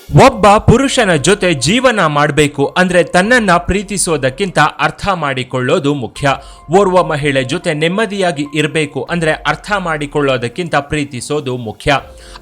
ಒಬ್ಬ ಪುರುಷನ ಜೊತೆ ಜೀವನ ಮಾಡಬೇಕು ಅಂದ್ರೆ ತನ್ನನ್ನ ಪ್ರೀತಿಸೋದಕ್ಕಿಂತ ಅರ್ಥ ಮಾಡಿಕೊಳ್ಳೋದು ಮುಖ್ಯ. ಓರ್ವ ಮಹಿಳೆ ಜೊತೆ ನೆಮ್ಮದಿಯಾಗಿ ಇರಬೇಕು ಅಂದ್ರೆ ಅರ್ಥ ಮಾಡಿಕೊಳ್ಳೋದಕ್ಕಿಂತ ಪ್ರೀತಿಸೋದು ಮುಖ್ಯ.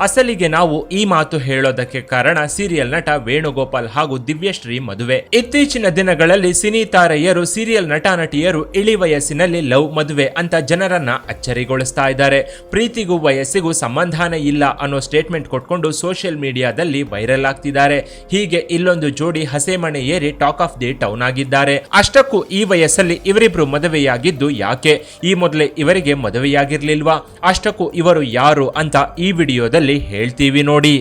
ಅಸಲಿಗೆ ನಾವು ಈ ಮಾತು ಹೇಳೋದಕ್ಕೆ ಕಾರಣ ಸೀರಿಯಲ್ ನಟ ವೇಣುಗೋಪಾಲ್ ಹಾಗೂ ದಿವ್ಯಶ್ರೀ ಮದುವೆ. ಇತ್ತೀಚಿನ ದಿನಗಳಲ್ಲಿ ಸಿನಿ ತಾರೆಯರು ಸೀರಿಯಲ್ ನಟ ನಟಿಯರು ಇಳಿ ವಯಸ್ಸಿನಲ್ಲಿ ಲವ್ ಮದುವೆ ಅಂತ ಜನರನ್ನ ಅಚ್ಚರಿಗೊಳಿಸ್ತಾ ಇದ್ದಾರೆ. ಪ್ರೀತಿಗೂ ವಯಸ್ಸಿಗೂ ಸಂಬಂಧನೇ ಇಲ್ಲ ಅನ್ನೋ ಸ್ಟೇಟ್ಮೆಂಟ್ ಕೊಟ್ಕೊಂಡು ಸೋಷಿಯಲ್ ಮೀಡಿಯಾದಲ್ಲಿ ವೈರಲ್ ಆಗ್ತಿದ್ದಾರೆ. ಹೀಗೆ ಇಲ್ಲೊಂದು ಜೋಡಿ ಹಸೆಮಣೆ ಏರಿ ಟಾಕ್ ಆಫ್ ದಿ ಟೌನ್ ಆಗಿದ್ದಾರೆ. ಅಷ್ಟಕ್ಕೂ ಈ ವಯಸ್ಸಲ್ಲಿ ಇವರಿಬ್ರು ಮದುವೆಯಾಗಿದ್ದು ಯಾಕೆ? ಈ ಮೊದಲೇ ಇವರಿಗೆ ಮದುವೆಯಾಗಿರ್ಲಿಲ್ವಾ? ಅಷ್ಟಕ್ಕೂ ಇವರು ಯಾರು ಅಂತ ಈ ವಿಡಿಯೋದಲ್ಲಿ ಹೇಳ್ತೀವಿ ನೋಡಿ.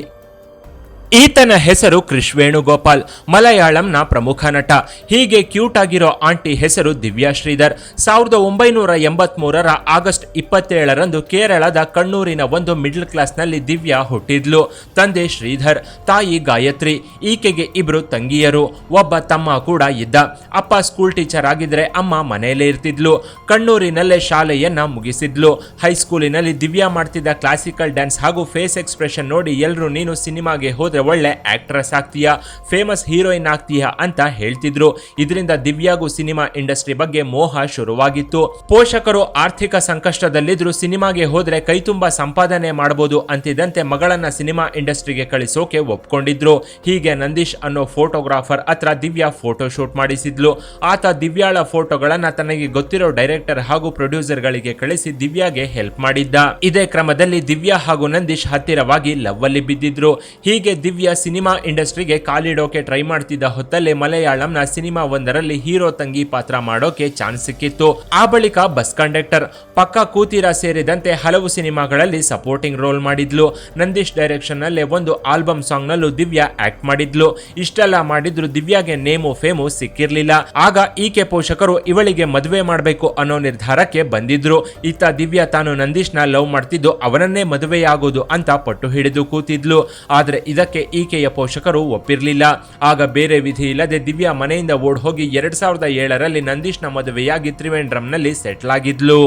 ಈತನ ಹೆಸರು ಕ್ರಿಶ್ ವೇಣುಗೋಪಾಲ್, ಮಲಯಾಳಂನ ಪ್ರಮುಖ ನಟ. ಹೀಗೆ ಕ್ಯೂಟ್ ಆಗಿರೋ ಆಂಟಿ ಹೆಸರು ದಿವ್ಯಾ ಶ್ರೀಧರ್. 1983 ಆಗಸ್ಟ್ 27ರಂದು ಕೇರಳದ ಕಣ್ಣೂರಿನ ಒಂದು ಮಿಡ್ಲ್ ಕ್ಲಾಸ್ನಲ್ಲಿ ದಿವ್ಯಾ ಹುಟ್ಟಿದ್ಲು. ತಂದೆ ಶ್ರೀಧರ್, ತಾಯಿ ಗಾಯತ್ರಿ. ಈಕೆಗೆ ಇಬ್ರು ತಂಗಿಯರು, ಒಬ್ಬ ತಮ್ಮ ಕೂಡ ಇದ್ದ. ಅಪ್ಪ ಸ್ಕೂಲ್ ಟೀಚರ್ ಆಗಿದ್ರೆ ಅಮ್ಮ ಮನೆಯಲ್ಲೇ ಇರ್ತಿದ್ಲು. ಕಣ್ಣೂರಿನಲ್ಲೇ ಶಾಲೆಯನ್ನ ಮುಗಿಸಿದ್ಲು. ಹೈಸ್ಕೂಲಿನಲ್ಲಿ ದಿವ್ಯಾ ಮಾಡ್ತಿದ್ದ ಕ್ಲಾಸಿಕಲ್ ಡ್ಯಾನ್ಸ್ ಹಾಗೂ ಫೇಸ್ ಎಕ್ಸ್ಪ್ರೆಷನ್ ನೋಡಿ ಎಲ್ಲರೂ ನೀನು ಸಿನಿಮಾಗೆ ಹೋದ್ರೆ ಒಳ್ಳೆ ಆಕ್ಟ್ರೆಸ್ ಆಗ್ತೀಯಾ, ಫೇಮಸ್ ಹೀರೋಯಿನ್ ಆಗ್ತೀಯಾ ಅಂತ ಹೇಳ್ತಿದ್ರು. ಇದರಿಂದ ದಿವ್ಯಾಗೂ ಸಿನಿಮಾ ಇಂಡಸ್ಟ್ರಿ ಬಗ್ಗೆ ಮೋಹ ಶುರುವಾಗಿತ್ತು. ಪೋಷಕರು ಆರ್ಥಿಕ ಸಂಕಷ್ಟದಲ್ಲಿದ್ರು ಸಿನಿಮಾಗೆ ಹೋದ್ರೆ ಕೈತುಂಬಾ ಸಂಪಾದನೆ ಮಾಡಬಹುದು ಅಂತಿದ್ದಂತೆ ಮಗಳನ್ನ ಸಿನಿಮಾ ಇಂಡಸ್ಟ್ರಿಗೆ ಕಳಿಸೋಕೆ ಒಪ್ಕೊಂಡಿದ್ರು. ಹೀಗೆ ನಂದೀಶ್ ಅನ್ನೋ ಫೋಟೋಗ್ರಾಫರ್ ಹತ್ರ ದಿವ್ಯಾ ಫೋಟೋ ಶೂಟ್ ಮಾಡಿಸಿದ್ಲು. ಆತ ದಿವ್ಯಾಳ ಫೋಟೋಗಳನ್ನ ತನಗೆ ಗೊತ್ತಿರೋ ಡೈರೆಕ್ಟರ್ ಹಾಗೂ ಪ್ರೊಡ್ಯೂಸರ್ ಗಳಿಗೆ ಕಳಿಸಿ ದಿವ್ಯಾಗೆ ಹೆಲ್ಪ್ ಮಾಡಿದ್ದ. ಇದೇ ಕ್ರಮದಲ್ಲಿ ದಿವ್ಯಾ ಹಾಗೂ ನಂದೀಶ್ ಹತ್ತಿರವಾಗಿ ಲವ್ ಅಲ್ಲಿ ಬಿದ್ದಿದ್ರು. ಹೀಗೆ ದಿವ್ಯಾ ಸಿನಿಮಾ ಇಂಡಸ್ಟ್ರಿಗೆ ಕಾಲಿಡೋಕೆ ಟ್ರೈ ಮಾಡ್ತಿದ್ದ ಹೊತ್ತಲ್ಲೇ ಮಲಯಾಳಂನ ಸಿನಿಮಾ ಒಂದರಲ್ಲಿ ಹೀರೋ ತಂಗಿ ಪಾತ್ರ ಮಾಡೋಕೆ ಚಾನ್ಸ್ ಸಿಕ್ಕಿತ್ತು. ಆ ಬಳಿಕ ಬಸ್ ಕಂಡಕ್ಟರ್, ಪಕ್ಕ ಕೂತಿರ ಸೇರಿದಂತೆ ಹಲವು ಸಿನಿಮಾಗಳಲ್ಲಿ ಸಪೋರ್ಟಿಂಗ್ ರೋಲ್ ಮಾಡಿದ್ಲು. ನಂದೀಶ್ ಡೈರೆಕ್ಷನ್ ನಲ್ಲೇ ಒಂದು ಆಲ್ಬಮ್ ಸಾಂಗ್ ನಲ್ಲೂ ದಿವ್ಯಾ ಆಕ್ಟ್ ಮಾಡಿದ್ಲು. ಇಷ್ಟೆಲ್ಲ ಮಾಡಿದ್ರು ದಿವ್ಯಾಗೆ ನೇಮು ಫೇಮು ಸಿಕ್ಕಿರ್ಲಿಲ್ಲ. ಆಗ ಈಕೆ ಪೋಷಕರು ಇವಳಿಗೆ ಮದುವೆ ಮಾಡಬೇಕು ಅನ್ನೋ ನಿರ್ಧಾರಕ್ಕೆ ಬಂದಿದ್ರು. ಇತ್ತ ದಿವ್ಯಾ ತಾನು ನಂದೀಶ್ ನ ಲವ್ ಮಾಡ್ತಿದ್ದು ಅವನನ್ನೇ ಮದುವೆಯಾಗೋದು ಅಂತ ಪಟ್ಟು ಹಿಡಿದು ಕೂತಿದ್ಲು. ಆದ್ರೆ ಇದಕ್ಕೆ ಈಕೆಯ ಪೋಷಕರು ಒಪ್ಪಿರಲಿಲ್ಲ. ಆಗ ಬೇರೆ ವಿಧಿ ಇಲ್ಲದೆ ದಿವ್ಯಾ ಮನೆಯಿಂದ ಓಡ್ ಹೋಗಿ 2007ರಲ್ಲಿ ನಂದೀಶ್ ನ ಮದುವೆಯಾಗಿ ತ್ರಿವೇಂದ್ರಂನಲ್ಲಿ ಸೆಟ್ಲ್ ಆಗಿದ್ಲು.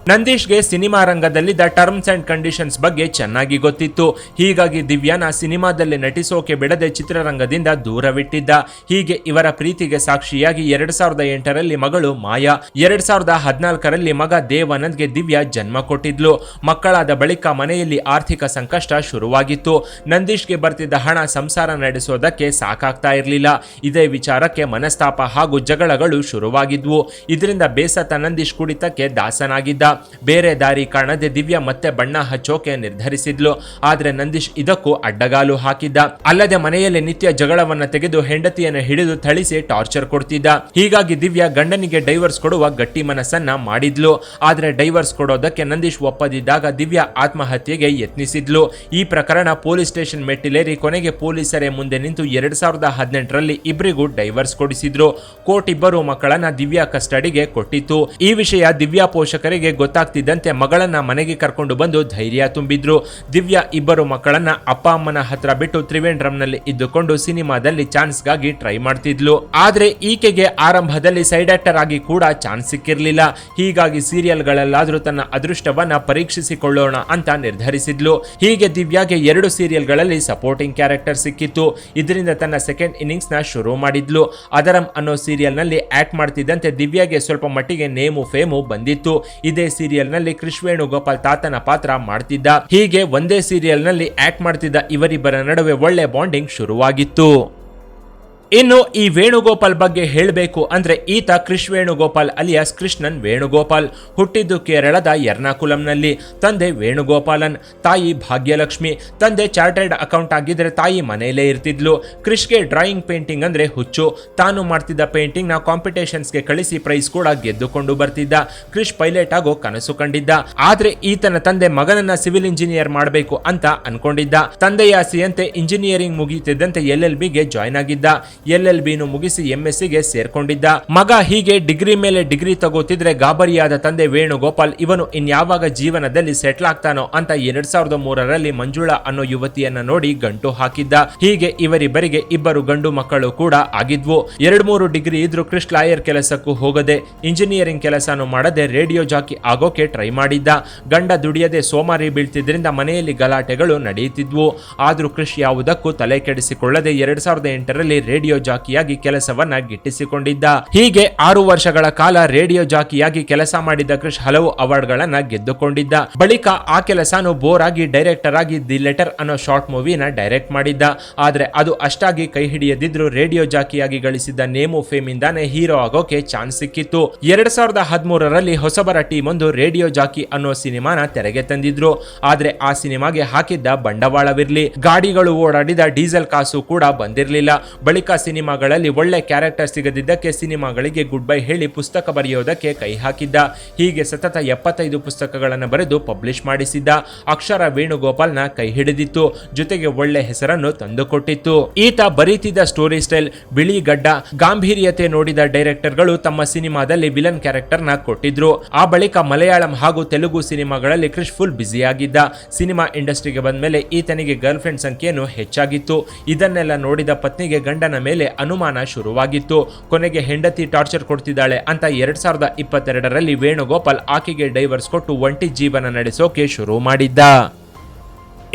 ನಂದೀಶ್ಗೆ ಸಿನಿಮಾ ರಂಗದಲ್ಲಿದ್ದ ಟರ್ಮ್ಸ್ ಅಂಡ್ ಕಂಡೀಷನ್ಸ್ ಬಗ್ಗೆ ಚೆನ್ನಾಗಿ ಗೊತ್ತಿತ್ತು. ಹೀಗಾಗಿ ದಿವ್ಯಾನ ಸಿನಿಮಾದಲ್ಲಿ ನಟಿಸೋಕೆ ಬಿಡದೆ ಚಿತ್ರರಂಗದಿಂದ ದೂರವಿಟ್ಟಿದ್ದ. ಹೀಗೆ ಇವರ ಪ್ರೀತಿಗೆ ಸಾಕ್ಷಿಯಾಗಿ 2008ರಲ್ಲಿ ಮಗಳು ಮಾಯಾ, 2014ರಲ್ಲಿ ಮಗ ದೇವಾನಂದ್ಗೆ ದಿವ್ಯಾ ಜನ್ಮ ಕೊಟ್ಟಿದ್ಲು. ಮಕ್ಕಳಾದ ಬಳಿಕ ಮನೆಯಲ್ಲಿ ಆರ್ಥಿಕ ಸಂಕಷ್ಟ ಶುರುವಾಗಿತ್ತು. ನಂದೀಶ್ಗೆ ಬರ್ತಿದ್ದ ಹಣ ಸಂಸಾರ ನಡೆಸೋದಕ್ಕೆ ಸಾಕಾಗ್ತಾ ಇರಲಿಲ್ಲ. ಇದೇ ವಿಚಾರಕ್ಕೆ ಮನಸ್ತಾಪ ಹಾಗೂ ಜಗಳಗಳು ಶುರುವಾಗಿದ್ವು. ಇದರಿಂದ ಬೇಸತ್ತ ನಂದೀಶ್ ಕುಡಿತಕ್ಕೆ ದಾಸನಾಗಿದ್ದ. ಬೇರೆ ದಾರಿ ಕಾಣದೆ ದಿವ್ಯಾ ಮತ್ತೆ ಬಣ್ಣ ಹಚ್ಚೋಕೆ ನಿರ್ಧರಿಸಿದ್ಲು. ಆದ್ರೆ ನಂದೀಶ್ ಇದಕ್ಕೂ ಅಡ್ಡಗಾಲು ಹಾಕಿದ್ದ. ಅಲ್ಲದೆ ಮನೆಯಲ್ಲಿ ನಿತ್ಯ ಜಗಳವನ್ನ ತೆಗೆದು ಹೆಂಡತಿಯನ್ನು ಹಿಡಿದು ಥಳಿಸಿ ಟಾರ್ಚರ್ ಕೊಡ್ತಿದ್ದ. ಹೀಗಾಗಿ ದಿವ್ಯಾ ಗಂಡನಿಗೆ ಡೈವರ್ಸ್ ಕೊಡುವ ಗಟ್ಟಿ ಮನಸ್ಸನ್ನ ಮಾಡಿದ್ಲು. ಆದ್ರೆ ಡೈವರ್ಸ್ ಕೊಡೋದಕ್ಕೆ ನಂದೀಶ್ ಒಪ್ಪದಿದ್ದಾಗ ದಿವ್ಯಾ ಆತ್ಮಹತ್ಯೆಗೆ ಯತ್ನಿಸಿದ್ಲು. ಈ ಪ್ರಕರಣ ಪೊಲೀಸ್ ಸ್ಟೇಷನ್ ಮೆಟ್ಟಿಲೇರಿ ಕೊನೆಗೆ ಪೊಲೀಸರೇ ಮುಂದೆ ನಿಂತು 2018ರಲ್ಲಿ ಇಬ್ಬರಿಗೂ ಡೈವರ್ಸ್ ಕೊಡಿಸಿದ್ರು. ಕೋರ್ಟ್ ಇಬ್ಬರು ಮಕ್ಕಳನ್ನ ದಿವ್ಯಾ ಕಸ್ಟಡಿಗೆ ಕೊಟ್ಟಿತ್ತು. ಈ ವಿಷಯ ದಿವ್ಯಾ ಪೋಷಕರಿಗೆ ಗೊತ್ತಾಗ್ತಿದ್ದಂತೆ ಮಗಳನ್ನ ಮನೆಗೆ ಕರ್ಕೊಂಡು ಬಂದು ಧೈರ್ಯ ತುಂಬಿದ್ರು. ದಿವ್ಯಾ ಇಬ್ಬರು ಮಕ್ಕಳನ್ನ ಅಪ್ಪ ಅಮ್ಮನ ಹತ್ರ ಬಿಟ್ಟು ತ್ರಿವೇಂದ್ರಂನಲ್ಲಿ ಇದ್ದುಕೊಂಡು ಸಿನಿಮಾದಲ್ಲಿ ಚಾನ್ಸ್ಗಾಗಿ ಟ್ರೈ ಮಾಡ್ತಿದ್ಲು. ಆದ್ರೆ ಈಕೆಗೆ ಆರಂಭದಲ್ಲಿ ಸೈಡ್ ಆಕ್ಟರ್ ಆಗಿ ಕೂಡ ಚಾನ್ಸ್ ಸಿಕ್ಕಿರ್ಲಿಲ್ಲ. ಹೀಗಾಗಿ ಸೀರಿಯಲ್ಗಳಲ್ಲಾದ್ರೂ ತನ್ನ ಅದೃಷ್ಟವನ್ನ ಪರೀಕ್ಷಿಸಿಕೊಳ್ಳೋಣ ಅಂತ ನಿರ್ಧರಿಸಿದ್ಲು. ಹೀಗೆ ದಿವ್ಯಾಗೆ 2 ಸೀರಿಯಲ್ಗಳಲ್ಲಿ ಸಪೋರ್ಟಿಂಗ್ ಕ್ಯಾರೆಕ್ಟರ್ ಸಿಕ್ಕಿತ್ತು. ಇದರಿಂದ ತನ್ನ ಸೆಕೆಂಡ್ ಇನ್ನಿಂಗ್ಸ್ ನ ಶುರು ಮಾಡಿದ್ಲು. ಅದರಂ ಅನ್ನೋ ಸೀರಿಯಲ್ ನಲ್ಲಿ ಆಕ್ಟ್ ಮಾಡ್ತಿದ್ದಂತೆ ದಿವ್ಯಾಗೆ ಸ್ವಲ್ಪ ಮಟ್ಟಿಗೆ ನೇಮು ಫೇಮು ಬಂದಿತ್ತು. ಇದೇ ಸೀರಿಯಲ್ ನಲ್ಲಿ ಕ್ರಿಶ್ ವೇಣುಗೋಪಾಲ್ ತಾತನ ಪಾತ್ರ ಮಾಡ್ತಿದ್ದ. ಹೀಗೆ ಒಂದೇ ಸೀರಿಯಲ್ ನಲ್ಲಿ ಆಕ್ಟ್ ಮಾಡ್ತಿದ್ದ ಇವರಿಬ್ಬರ ನಡುವೆ ಒಳ್ಳೆ ಬಾಂಡಿಂಗ್ ಶುರುವಾಗಿತ್ತು. ಇನ್ನು ಈ ವೇಣುಗೋಪಾಲ್ ಬಗ್ಗೆ ಹೇಳಬೇಕು ಅಂದ್ರೆ ಈತ ಕ್ರಿಶ್ ವೇಣುಗೋಪಾಲ್ ಅಲಿಯಾಸ್ ಕೃಷ್ಣನ್ ವೇಣುಗೋಪಾಲ್. ಹುಟ್ಟಿದ್ದು ಕೇರಳದ ಎರ್ನಾಕುಲಂನಲ್ಲಿ. ತಂದೆ ವೇಣುಗೋಪಾಲನ್, ತಾಯಿ ಭಾಗ್ಯಲಕ್ಷ್ಮಿ. ತಂದೆ ಚಾರ್ಟರ್ಡ್ ಅಕೌಂಟ್ ಆಗಿದ್ರೆ ತಾಯಿ ಮನೆಯಲ್ಲೇ ಇರ್ತಿದ್ಲು. ಕ್ರಿಶ್ಗೆ ಡ್ರಾಯಿಂಗ್ ಪೇಂಟಿಂಗ್ ಅಂದ್ರೆ ಹುಚ್ಚು. ತಾನು ಮಾಡ್ತಿದ್ದ ಪೇಂಟಿಂಗ್ ನ ಕಾಂಪಿಟೇಷನ್ಸ್ಗೆ ಕಳಿಸಿ ಪ್ರೈಸ್ ಕೂಡ ಗೆದ್ದುಕೊಂಡು ಬರ್ತಿದ್ದ. ಕ್ರಿಶ್ ಪೈಲಟ್ ಆಗೋ ಕನಸು ಕಂಡಿದ್ದ. ಆದ್ರೆ ಈತನ ತಂದೆ ಮಗನನ್ನ ಸಿವಿಲ್ ಇಂಜಿನಿಯರ್ ಮಾಡಬೇಕು ಅಂತ ಅನ್ಕೊಂಡಿದ್ದ. ತಂದೆಯ ಆಸೆಯಂತೆ ಇಂಜಿನಿಯರಿಂಗ್ ಮುಗಿಯುತ್ತಿದ್ದಂತೆ LLBಗೆ ಜಾಯ್ನ್ ಆಗಿದ್ದ. LLBನು ಮುಗಿಸಿ MScಗೆ ಸೇರ್ಕೊಂಡಿದ್ದ. ಮಗ ಹೀಗೆ ಡಿಗ್ರಿ ಮೇಲೆ ಡಿಗ್ರಿ ತಗೋತಿದ್ರೆ ಗಾಬರಿಯಾದ ತಂದೆ ವೇಣುಗೋಪಾಲ್ ಇವನು ಇನ್ಯಾವಾಗ ಜೀವನದಲ್ಲಿ ಸೆಟ್ಲ್ ಆಗ್ತಾನೋ ಅಂತ 2003ರಲ್ಲಿ ಮಂಜುಳಾ ಅನ್ನೋ ಯುವತಿಯನ್ನ ನೋಡಿ ಗಂಟು ಹಾಕಿದ್ದ. ಹೀಗೆ ಇವರಿಬ್ಬರಿಗೆ ಇಬ್ಬರು ಗಂಡು ಮಕ್ಕಳು ಕೂಡ ಆಗಿದ್ವು. 2-3 ಡಿಗ್ರಿ ಇದ್ರೂ ಕ್ರಿಶ್ ಲಾಯರ್ ಕೆಲಸಕ್ಕೂ ಹೋಗದೆ ಇಂಜಿನಿಯರಿಂಗ್ ಕೆಲಸನೂ ಮಾಡದೆ ರೇಡಿಯೋ ಜಾಕಿ ಆಗೋಕೆ ಟ್ರೈ ಮಾಡಿದ್ದ. ಗಂಡ ದುಡಿಯದೆ ಸೋಮಾರಿ ಬೀಳ್ತಿದ್ರಿಂದ ಮನೆಯಲ್ಲಿ ಗಲಾಟೆಗಳು ನಡೆಯುತ್ತಿದ್ವು. ಆದ್ರೂ ಕ್ರಿಶ್ ಯಾವುದಕ್ಕೂ ತಲೆ ಕೆಡಿಸಿಕೊಳ್ಳದೆ 2008ರಲ್ಲಿ ರೇಡಿಯೋ ಜಾಕಿಯಾಗಿ ಕೆಲಸವನ್ನ ಗಿಟ್ಟಿಸಿಕೊಂಡಿದ್ದ. ಹೀಗೆ 6 ವರ್ಷಗಳ ಕಾಲ ರೇಡಿಯೋ ಜಾಕಿಯಾಗಿ ಕೆಲಸ ಮಾಡಿದ್ದ ಕ್ರಿಶ್ ಹಲವು ಅವಾರ್ಡ್ಗಳನ್ನ ಗೆದ್ದುಕೊಂಡಿದ್ದ. ಬಳಿಕ ಆ ಕೆಲಸನು ಬೋರ್ ಆಗಿ ಡೈರೆಕ್ಟರ್ ಆಗಿ ದಿ ಲೆಟರ್ ಅನ್ನೋ ಶಾರ್ಟ್ ಮೂವಿನ ಡೈರೆಕ್ಟ್ ಮಾಡಿದ್ದ. ಆದ್ರೆ ಅದು ಅಷ್ಟಾಗಿ ಕೈ ಹಿಡಿಯದಿದ್ರು ರೇಡಿಯೋ ಜಾಕಿಯಾಗಿ ಗಳಿಸಿದ್ದ ನೇಮು ಫೇಮ್ ಇಂದಾನೆ ಹೀರೋ ಆಗೋಕೆ ಚಾನ್ಸ್ ಸಿಕ್ಕಿತ್ತು. 2013ರಲ್ಲಿ ಹೊಸಬರ ಟೀಮ್ ಒಂದು ರೇಡಿಯೋ ಜಾಕಿ ಅನ್ನೋ ಸಿನಿಮಾನ ತೆರೆಗೆ ತಂದಿದ್ರು. ಆದ್ರೆ ಆ ಸಿನಿಮಾಗೆ ಹಾಕಿದ್ದ ಬಂಡವಾಳವಿರ್ಲಿ, ಗಾಡಿಗಳು ಓಡಾಡಿದ ಡೀಸೆಲ್ ಕಾಸು ಕೂಡ ಬಂದಿರಲಿಲ್ಲ. ಬಳಿಕ ಸಿನಿಮಾಗಳಲ್ಲಿ ಒಳ್ಳೆ ಕ್ಯಾರೆಕ್ಟರ್ ಸಿಗದಿದ್ದಕ್ಕೆ ಸಿನಿಮಾಗಳಿಗೆ ಗುಡ್ ಬೈ ಹೇಳಿ ಪುಸ್ತಕ ಬರೆಯೋದಕ್ಕೆ ಕೈ ಹಾಕಿದ್ದ. ಹೀಗೆ ಸತತ 75 ಪುಸ್ತಕಗಳನ್ನು ಬರೆದು ಪಬ್ಲಿಷ್ ಮಾಡಿಸಿದ್ದ. ಅಕ್ಷರ ವೇಣುಗೋಪಾಲ್ನ ಕೈ ಹಿಡಿದಿತ್ತು, ಜೊತೆಗೆ ಒಳ್ಳೆ ಹೆಸರನ್ನು ತಂದುಕೊಟ್ಟಿತ್ತು. ಈತ ಬರೀತಿದ್ದ ಸ್ಟೋರಿ ಸ್ಟೈಲ್, ಬಿಳಿ ಗಡ್ಡ, ಗಾಂಭೀರ್ಯತೆ ನೋಡಿದ ಡೈರೆಕ್ಟರ್ಗಳು ತಮ್ಮ ಸಿನಿಮಾದಲ್ಲಿ ವಿಲನ್ ಕ್ಯಾರೆಕ್ಟರ್ ನ ಕೊಟ್ಟಿದ್ರು. ಆ ಬಳಿಕ ಮಲಯಾಳಂ ಹಾಗೂ ತೆಲುಗು ಸಿನಿಮಾಗಳಲ್ಲಿ ಕ್ರಿಶ್ ಫುಲ್ ಬ್ಯುಸಿಯಾಗಿದ್ದ. ಸಿನಿಮಾ ಇಂಡಸ್ಟ್ರಿಗೆ ಬಂದ ಮೇಲೆ ಈತನಿಗೆ ಗರ್ಲ್ ಫ್ರೆಂಡ್ ಸಂಖ್ಯೆಯನ್ನು ಹೆಚ್ಚಾಗಿತ್ತು. ಇದನ್ನೆಲ್ಲ ನೋಡಿದ ಪತ್ನಿಗೆ ಗಂಡನ ಮೇಲೆ ಅನುಮಾನ ಶುರುವಾಗಿತ್ತು. ಕೊನೆಗೆ ಹೆಂಡತಿ ಟಾರ್ಚರ್ ಕೊಡ್ತಿದ್ದಾಳೆ ಅಂತ 2022ರಲ್ಲಿ ವೇಣುಗೋಪಾಲ್ ಆಕೆಗೆ ಡೈವರ್ಸ್ ಕೊಟ್ಟು ಒಂಟಿ ಜೀವನ ನಡೆಸೋಕೆ ಶುರು ಮಾಡಿದ್ದ.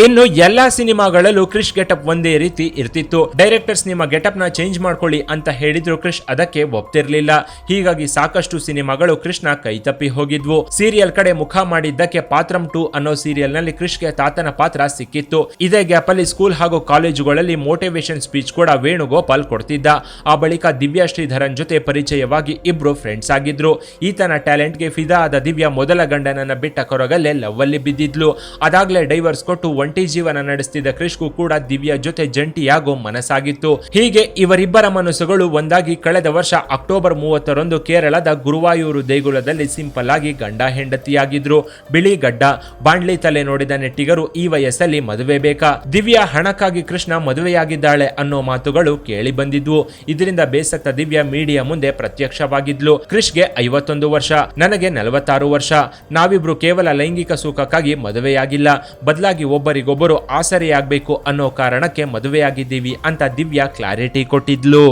ಇನ್ನು ಎಲ್ಲಾ ಸಿನಿಮಾಗಳಲ್ಲೂ ಕ್ರಿಶ್ ಗೆಟಪ್ ಒಂದೇ ರೀತಿ ಇರ್ತಿತ್ತು. ಡೈರೆಕ್ಟರ್ಸ್ ನಿಮ್ಮ ಗೆಟಪ್ ನ ಚೇಂಜ್ ಮಾಡ್ಕೊಳ್ಳಿ ಅಂತ ಹೇಳಿದ್ರು ಕ್ರಿಶ್ ಅದಕ್ಕೆ ಒಪ್ತಿರ್ಲಿಲ್ಲ. ಹೀಗಾಗಿ ಸಾಕಷ್ಟು ಸಿನಿಮಾಗಳು ಕ್ರಿಶ್ ನ ಕೈ ತಪ್ಪಿ ಹೋಗಿದ್ವು. ಸೀರಿಯಲ್ ಕಡೆ ಮುಖ ಮಾಡಿದ್ದಕ್ಕೆ ಪಾತ್ರಂ 2 ಅನ್ನೋ ಸೀರಿಯಲ್ ನಲ್ಲಿ ಕ್ರಿಶ್ಗೆ ತಾತನ ಪಾತ್ರ ಸಿಕ್ಕಿತ್ತು. ಇದೇ ಗ್ಯಾಪ್ ಅಲ್ಲಿ ಸ್ಕೂಲ್ ಹಾಗೂ ಕಾಲೇಜುಗಳಲ್ಲಿ ಮೋಟಿವೇಶನ್ ಸ್ಪೀಚ್ ಕೂಡ ವೇಣುಗೋಪಾಲ್ ಕೊಡ್ತಿದ್ದ. ಆ ಬಳಿಕ ದಿವ್ಯಾ ಶ್ರೀಧರನ್ ಜೊತೆ ಪರಿಚಯವಾಗಿ ಇಬ್ರು ಫ್ರೆಂಡ್ಸ್ ಆಗಿದ್ರು. ಈತನ ಟ್ಯಾಲೆಂಟ್ಗೆ ಫಿದಾ ಆದ ದಿವ್ಯಾ ಮೊದಲ ಗಂಡನನ್ನ ಬಿಟ್ಟ ಕೊರಗಲ್ಲೇ ಲವ್ ಅಲ್ಲಿ ಬಿದ್ದಿದ್ಲು. ಅದಾಗ್ಲೇ ಡೈವರ್ಸ್ ಕೊಟ್ಟು ಒಂಟಿ ಜೀವನ ನಡೆಸ್ತಿದ್ದ ಕ್ರಿಶ್ಗೂ ಕೂಡ ದಿವ್ಯಾ ಜೊತೆ ಜಂಟಿಯಾಗೋ ಮನಸ್ಸಾಗಿತ್ತು. ಹೀಗೆ ಇವರಿಬ್ಬರ ಮನಸ್ಸುಗಳು ಒಂದಾಗಿ ಕಳೆದ ವರ್ಷ ಅಕ್ಟೋಬರ್ 30ರಂದು ಕೇರಳದ ಗುರುವಾಯೂರು ದೇಗುಲದಲ್ಲಿ ಸಿಂಪಲ್ ಆಗಿ ಗಂಡ ಹೆಂಡತಿಯಾಗಿದ್ರು. ಬಿಳಿ ಗಡ್ಡ, ಬಾಂಡ್ಲಿ ತಲೆ ನೋಡಿದ ನೆಟ್ಟಿಗರು ಈ ವಯಸ್ಸಲ್ಲಿ ಮದುವೆ ಬೇಕಾ, ದಿವ್ಯಾ ಹಣಕ್ಕಾಗಿ ಕೃಷ್ಣ ಮದುವೆಯಾಗಿದ್ದಾಳೆ ಅನ್ನೋ ಮಾತುಗಳು ಕೇಳಿ ಬಂದಿದ್ವು. ಇದರಿಂದ ಬೇಸತ್ತ ದಿವ್ಯಾ ಮೀಡಿಯಾ ಮುಂದೆ ಪ್ರತ್ಯಕ್ಷವಾಗಿದ್ಲು. ಕ್ರಿಶ್ಗೆ 51 ವರ್ಷ, ನನಗೆ 46 ವರ್ಷ, ನಾವಿಬ್ರು ಕೇವಲ ಲೈಂಗಿಕ ಸುಖಕ್ಕಾಗಿ ಮದುವೆಯಾಗಿಲ್ಲ, ಬದಲಾಗಿ ಒಬ್ಬರಿಗೊಬ್ಬರು ಆಸರೆಯಾಗಬೇಕು ಅನ್ನೋ ಕಾರಣಕ್ಕೆ ಮದುವೆಯಾಗಿದ್ದೀವಿ ಅಂತ ದಿವ್ಯಾ ಕ್ಲಾರಿಟಿ ಕೊಟ್ಟಿದ್ಲು.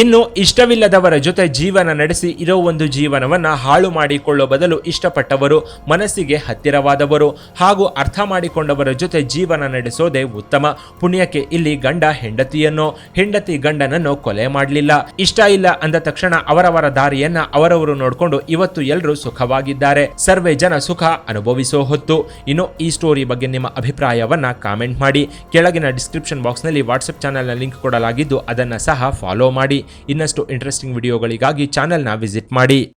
ಇನ್ನು ಇಷ್ಟವಿಲ್ಲದವರ ಜೊತೆ ಜೀವನ ನಡೆಸಿ ಇರೋ ಒಂದು ಜೀವನವನ್ನ ಹಾಳು ಮಾಡಿಕೊಳ್ಳೋ ಬದಲು ಇಷ್ಟಪಟ್ಟವರು, ಮನಸ್ಸಿಗೆ ಹತ್ತಿರವಾದವರು ಹಾಗೂ ಅರ್ಥ ಮಾಡಿಕೊಂಡವರ ಜೊತೆ ಜೀವನ ನಡೆಸೋದೇ ಉತ್ತಮ. ಪುಣ್ಯಕ್ಕೆ ಇಲ್ಲಿ ಗಂಡ ಹೆಂಡತಿಯನ್ನೋ, ಹೆಂಡತಿ ಗಂಡನನ್ನೋ ಕೊಲೆ ಮಾಡಲಿಲ್ಲ. ಇಷ್ಟ ಇಲ್ಲ ಅಂದ ತಕ್ಷಣ ಅವರವರ ದಾರಿಯನ್ನ ಅವರವರು ನೋಡಿಕೊಂಡು ಇವತ್ತು ಎಲ್ಲರೂ ಸುಖವಾಗಿದ್ದಾರೆ. ಸರ್ವೇ ಜನ ಸುಖ ಅನುಭವಿಸೋ ಹೊತ್ತು. ಇನ್ನು ಈ ಸ್ಟೋರಿ ಬಗ್ಗೆ ನಿಮ್ಮ ಅಭಿಪ್ರಾಯವನ್ನ ಕಾಮೆಂಟ್ ಮಾಡಿ. ಕೆಳಗಿನ ಡಿಸ್ಕ್ರಿಪ್ಷನ್ ಬಾಕ್ಸ್ ನಲ್ಲಿ ವಾಟ್ಸ್ಆಪ್ ಚಾನೆಲ್ನ ಲಿಂಕ್ ಕೊಡಲಾಗಿದ್ದು ಅದನ್ನ ಸಹ ಫಾಲೋ ಮಾಡಿ. ಇನ್ನಷ್ಟು ಇಂಟ್ರೆಸ್ಟಿಂಗ್ ವಿಡಿಯೋಗಳಿಗಾಗಿ ಚಾನೆಲ್ನ ವಿಸಿಟ್ ಮಾಡಿ.